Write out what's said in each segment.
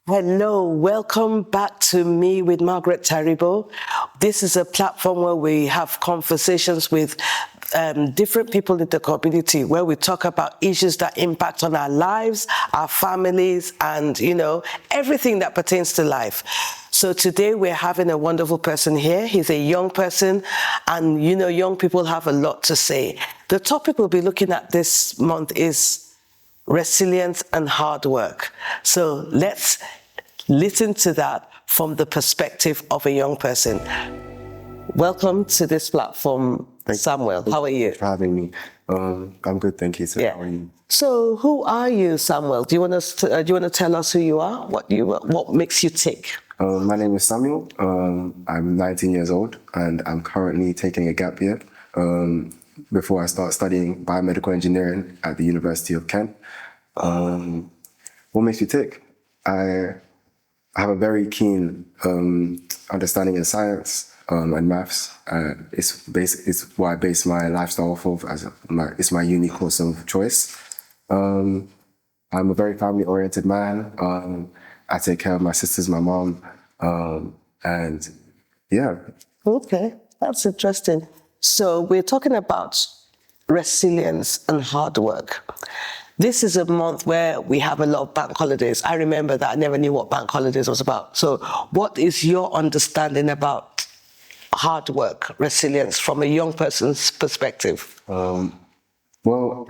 Hello, welcome back to Me with Margaret Taribo. This is a platform where we have conversations with different people in the community, where we talk about issues that impact on our lives, our families, and, everything that pertains to life. So today we're having a wonderful person here. He's a young person, and, young people have a lot to say. The topic we'll be looking at this month is resilience and hard work. So let's listen to that from the perspective of a young person. Welcome to this platform, Samuel. How are you? Thanks for having me. I'm good, thank you. So how are you? So who are you, Samuel? Do you want to tell us who you are? What makes you tick? My name is Samuel. I'm 19 years old and I'm currently taking a gap year before I start studying biomedical engineering at the University of Kent. What makes you tick? I have a very keen understanding in science and maths. It's what I base my lifestyle off of. It's my uni course of choice. I'm a very family-oriented man. I take care of my sisters, my mom, and yeah. Okay, that's interesting. So we're talking about resilience and hard work. This is a month where we have a lot of bank holidays. I remember that I never knew what bank holidays was about. So what is your understanding about hard work, resilience from a young person's perspective? Well,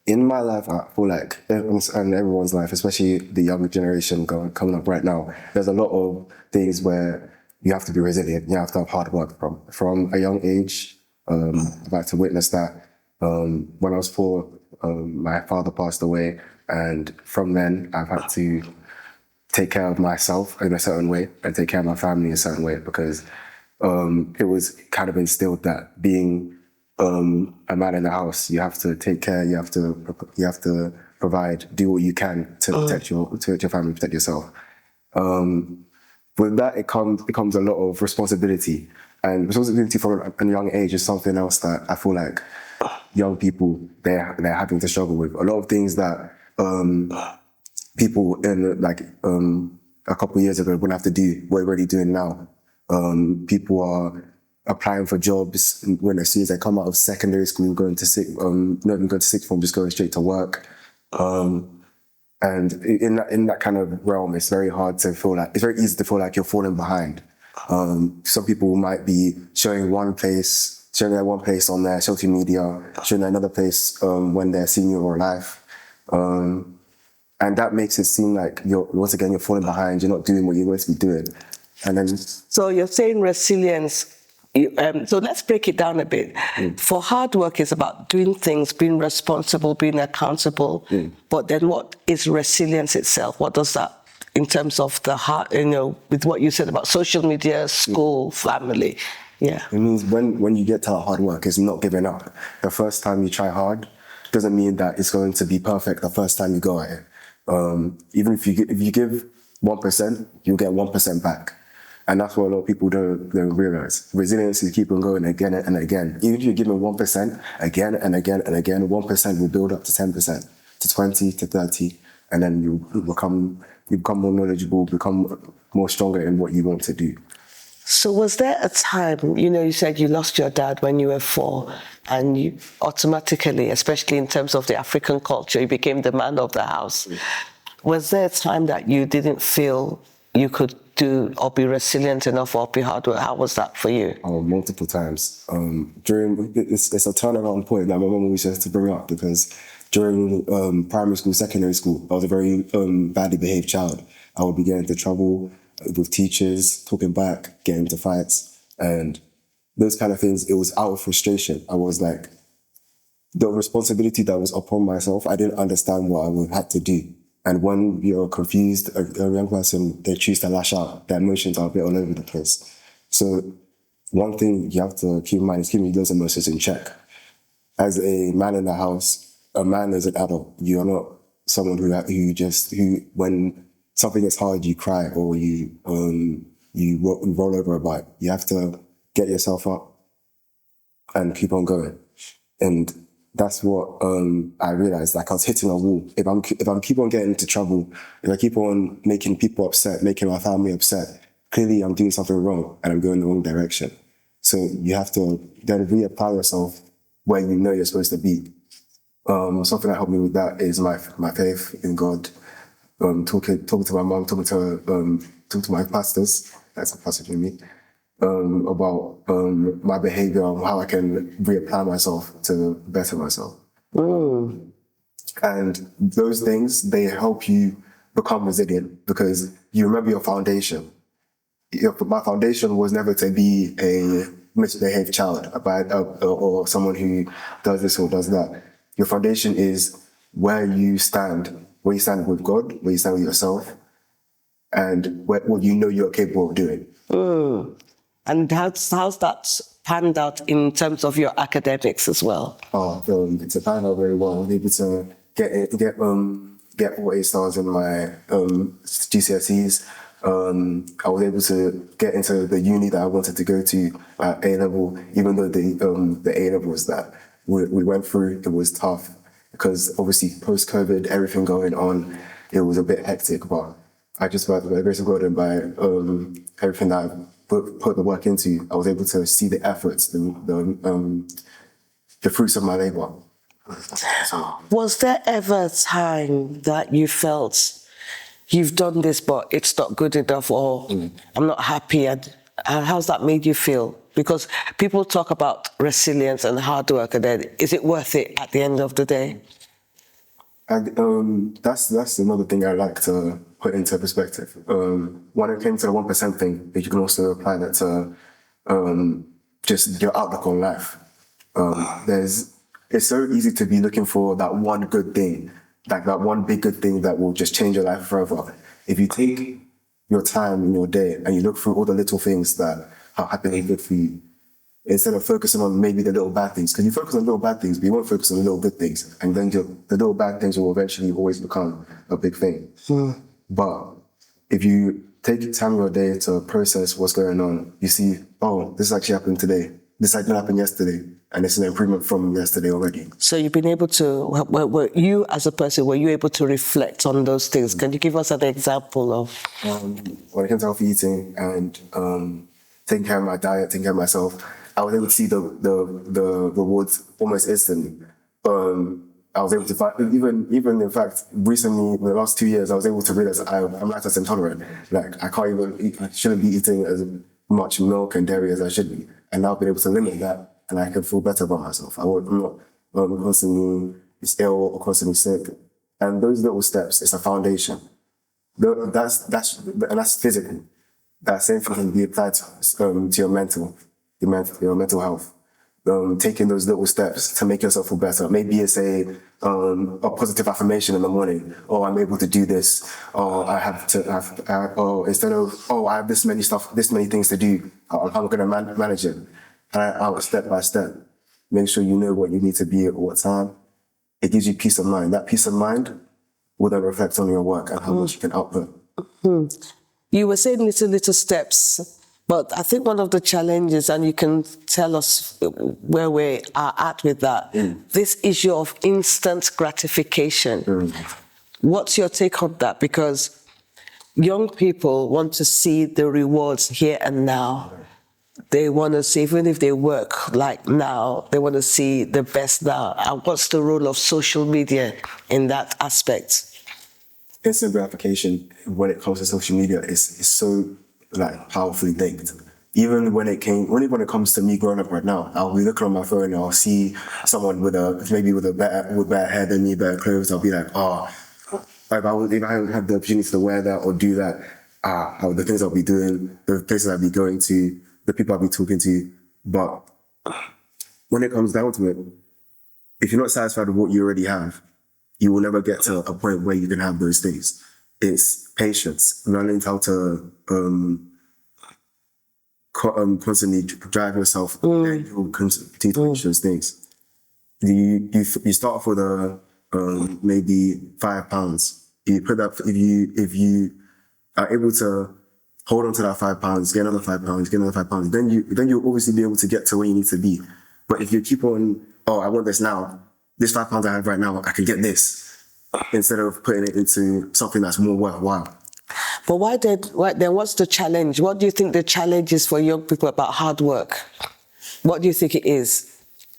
in my life, I feel like, and everyone's life, especially the younger generation coming up right now, there's a lot of things where you have to be resilient. You have to have hard work from a young age. I've had to witness that. When I was 4, my father passed away, and from then I've had to take care of myself in a certain way and take care of my family in a certain way, because it was kind of instilled that being a man in the house, you have to take care, you have to provide, do what you can to protect your family, protect yourself. With that, it becomes a lot of responsibility, and responsibility from a young age is something else that I feel like young people they're having to struggle with. A lot of things that people in a couple of years ago wouldn't have to do, we're already doing now. People are applying for jobs when as soon as they come out of secondary school, not even going to sixth form, just going straight to work. And in that kind of realm, it's very easy to feel like you're falling behind. Some people might be showing that one place on their social media, showing another place when they're seeing you in real life. And that makes it seem like you're falling behind, you're not doing what you're going to be doing. And then, so you're saying resilience. So let's break it down a bit. For hard work is about doing things, being responsible, being accountable. But then what is resilience itself? What does that, in terms of the heart, with what you said about social media, school, family? Yeah. It means when you get to hard work, it's not giving up. The first time you try hard doesn't mean that it's going to be perfect the first time you go at it. Even if you give 1%, you'll get 1% back. And that's what a lot of people don't realize. Resilience is keep on going again and again. Even if you're giving 1% again and again and again, 1% will build up to 10%, to 20, to 30, and then you become more knowledgeable, become more stronger in what you want to do. So was there a time, you said you lost your dad when you were 4, and you automatically, especially in terms of the African culture, you became the man of the house. Was there a time that you didn't feel you could do or be resilient enough or be hard work? How was that for you? Oh, multiple times. It's a turnaround point that my mum always used to bring up, because during primary school, secondary school, I was a very badly behaved child. I would be getting into trouble with teachers, talking back, getting into fights, and those kind of things. It was out of frustration. I was like, the responsibility that was upon myself, I didn't understand what I would have to do. And when you're confused, a young person, they choose to lash out. Their emotions are a bit all over the place. So one thing you have to keep in mind is keeping those emotions in check. As a man in the house, a man as an adult, you're not someone who when something is hard, you cry or you roll over about it. You have to get yourself up and keep on going. And that's what I realized. Like I was hitting a wall. If I'm keep on getting into trouble, if I keep on making people upset, making my family upset, clearly I'm doing something wrong and I'm going the wrong direction. So you have to then reapply yourself where you know you're supposed to be. Something that helped me with that is my faith in God. Talking to my mom, talking to my pastors. That's a pastor to me. About my behavior and how I can reapply myself to better myself. And those things, they help you become resilient because you remember your foundation. My foundation was never to be a misbehaved child, or someone who does this or does that. Your foundation is where you stand with God, where you stand with yourself, and what you know you're capable of doing. And how's that panned out in terms of your academics as well? It's panned out very well. I was able to get all A stars in my GCSEs. I was able to get into the uni that I wanted to go to at A level, even though the A levels that we went through, it was tough because obviously post-COVID, everything going on, it was a bit hectic. But I just, by the grace of God and by everything that I put the work into, I was able to see the efforts, the fruits of my labor. So, was there ever a time that you felt you've done this, but it's not good enough, or I'm not happy? And how's that made you feel? Because people talk about resilience and hard work, and then is it worth it at the end of the day? and that's another thing I like to put into perspective. When it came to the 1% thing, you can also apply that to just your outlook on life. It's so easy to be looking for that one good thing, like that one big good thing that will just change your life forever. If you take your time in your day and you look through all the little things that are happening good for you, instead of focusing on maybe the little bad things, because you focus on little bad things, but you won't focus on the little good things, and then the little bad things will eventually always become a big thing. But if you take time in your day to process what's going on, you see, oh, this actually happened today. This didn't happen yesterday, and it's an improvement from yesterday already. So you've been able to, were you as a person, were you able to reflect on those things? Can you give us an example of? When it comes to healthy eating and taking care of my diet, taking care of myself, I was able to see the rewards almost instantly. I was able to find, even in fact, recently, in the last 2 years, I was able to realize I'm lactose intolerant. Like, I can't even eat, I shouldn't be eating as much milk and dairy as I should be. And now I've been able to limit that, and I can feel better about myself. I'm not constantly ill or constantly sick. And those little steps, it's a foundation. That's physical. That same thing can be applied to your mental health. Taking those little steps to make yourself feel better. Maybe it's a positive affirmation in the morning. Oh, I'm able to do this. Oh, instead of, oh, I have this many things to do. How am I going to manage it? And step by step, make sure you know what you need to be at what time. It gives you peace of mind. That peace of mind will then reflect on your work and how much you can output. You were saying little steps, but I think one of the challenges, and you can tell us where we are at with that, this issue of instant gratification. What's your take on that? Because young people want to see the rewards here and now. They want to see, even if they work like now, they want to see the best now. And what's the role of social media in that aspect? Instant gratification when it comes to social media is so like powerfully linked. Even when it comes to me growing up right now, I'll be looking on my phone and I'll see someone with better hair than me, better clothes. I'll be like, oh, if I had the opportunity to wear that or do that, how the things I'll be doing, the places I'll be going to, the people I'll be talking to. But when it comes down to it, if you're not satisfied with what you already have, you will never get to a point where you can have those things. It's patience, learning how to constantly drive yourself and continue to reach those things. You start off with maybe £5. You put that if you are able to hold on to that £5, get another £5, get another £5, then you'll obviously be able to get to where you need to be. But if you keep on, oh, I want this now, this £5 I have right now, I can get this, instead of putting it into something that's more worthwhile. But why then, what's the challenge? What do you think the challenge is for young people about hard work? What do you think it is?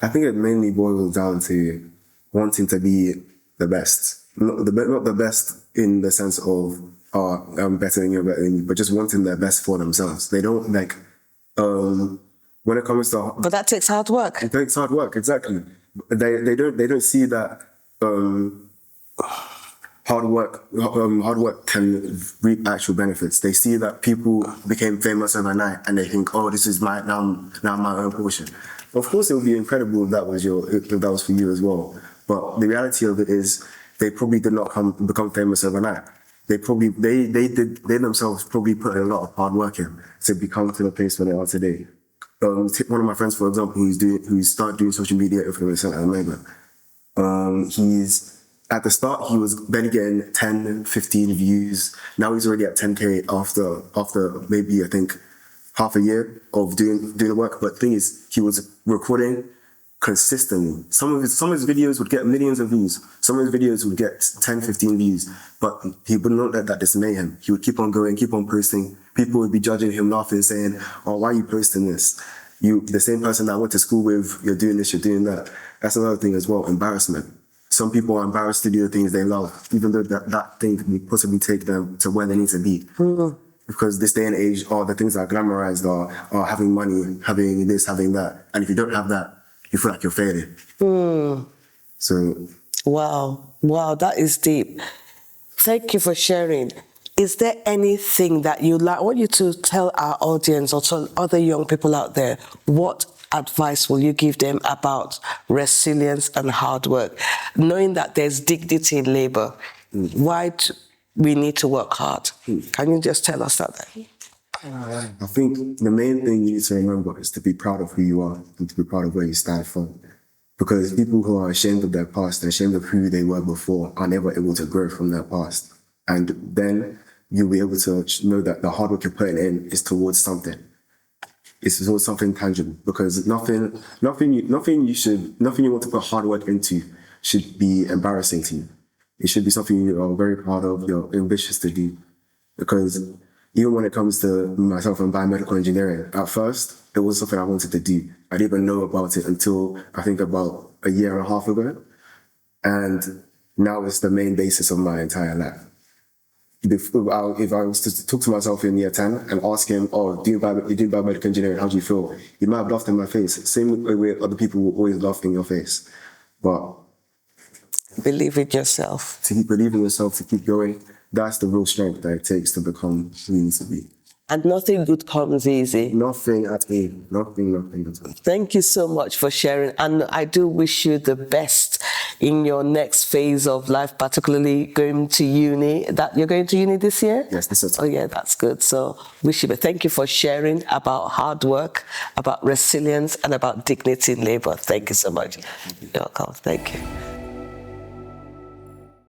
I think it mainly boils down to wanting to be the best. Not the best in the sense of, I'm better than you, but just wanting their best for themselves. They don't like, when it comes to... But that takes hard work. It takes hard work, exactly. They don't see that hard work can reap actual benefits. They see that people became famous overnight and they think, oh, this is now my own portion. Of course, it would be incredible if that was for you as well. But the reality of it is, they probably did not become famous overnight. They themselves probably put a lot of hard work in to become to the place where they are today. One of my friends, for example, who's started doing social media influencer at the moment. At the start, he was barely getting 10, 15 views. Now he's already at 10K after maybe, I think, half a year of doing the work. But the thing is, he was recording consistently. Some of his videos would get millions of views. Some of his videos would get 10, 15 views. But he would not let that dismay him. He would keep on going, keep on posting. People would be judging him, laughing, saying, oh, why are you posting this? The same person that I went to school with, you're doing this, you're doing that. That's another thing as well, embarrassment. Some people are embarrassed to do the things they love, even though that thing can possibly take them to where they need to be. Mm-hmm. Because this day and age, the things that are glamorized are having money, having this, having that. And if you don't have that, you feel like you're failing. Mm. So. Wow, that is deep. Thank you for sharing. Is there anything that you like? I want you to tell our audience or tell other young people out there, what advice will you give them about resilience and hard work, knowing that there's dignity in labor? Why we need to work hard? Can you just tell us that? I think the main thing you need to remember is to be proud of who you are and to be proud of where you stand from. Because people who are ashamed of their past and ashamed of who they were before are never able to grow from their past. And then you'll be able to know that the hard work you're putting in is towards something. It's towards something tangible. Because nothing you want to put hard work into should be embarrassing to you. It should be something you are very proud of, you're ambitious to do. Because even when it comes to myself and biomedical engineering, at first, it was something I wanted to do. I didn't even know about it until I think about a year and a half ago. And now it's the main basis of my entire life. If I was to talk to myself in year 10 and ask him, oh, you do biomedical engineering, how do you feel? He might have laughed in my face. Same way other people will always laugh in your face. But believe in yourself. To keep believing in yourself, to keep going, that's the real strength that it takes to become who you need to be. And nothing good comes easy. Nothing at all. Nothing at all. Thank you so much for sharing. And I do wish you the best in your next phase of life, particularly going to uni. That you're going to uni this year? Yes, this is. Oh yeah, that's good. So wish you, but thank you for sharing about hard work, about resilience, and about dignity in labor. Thank you so much. You're welcome. Thank you.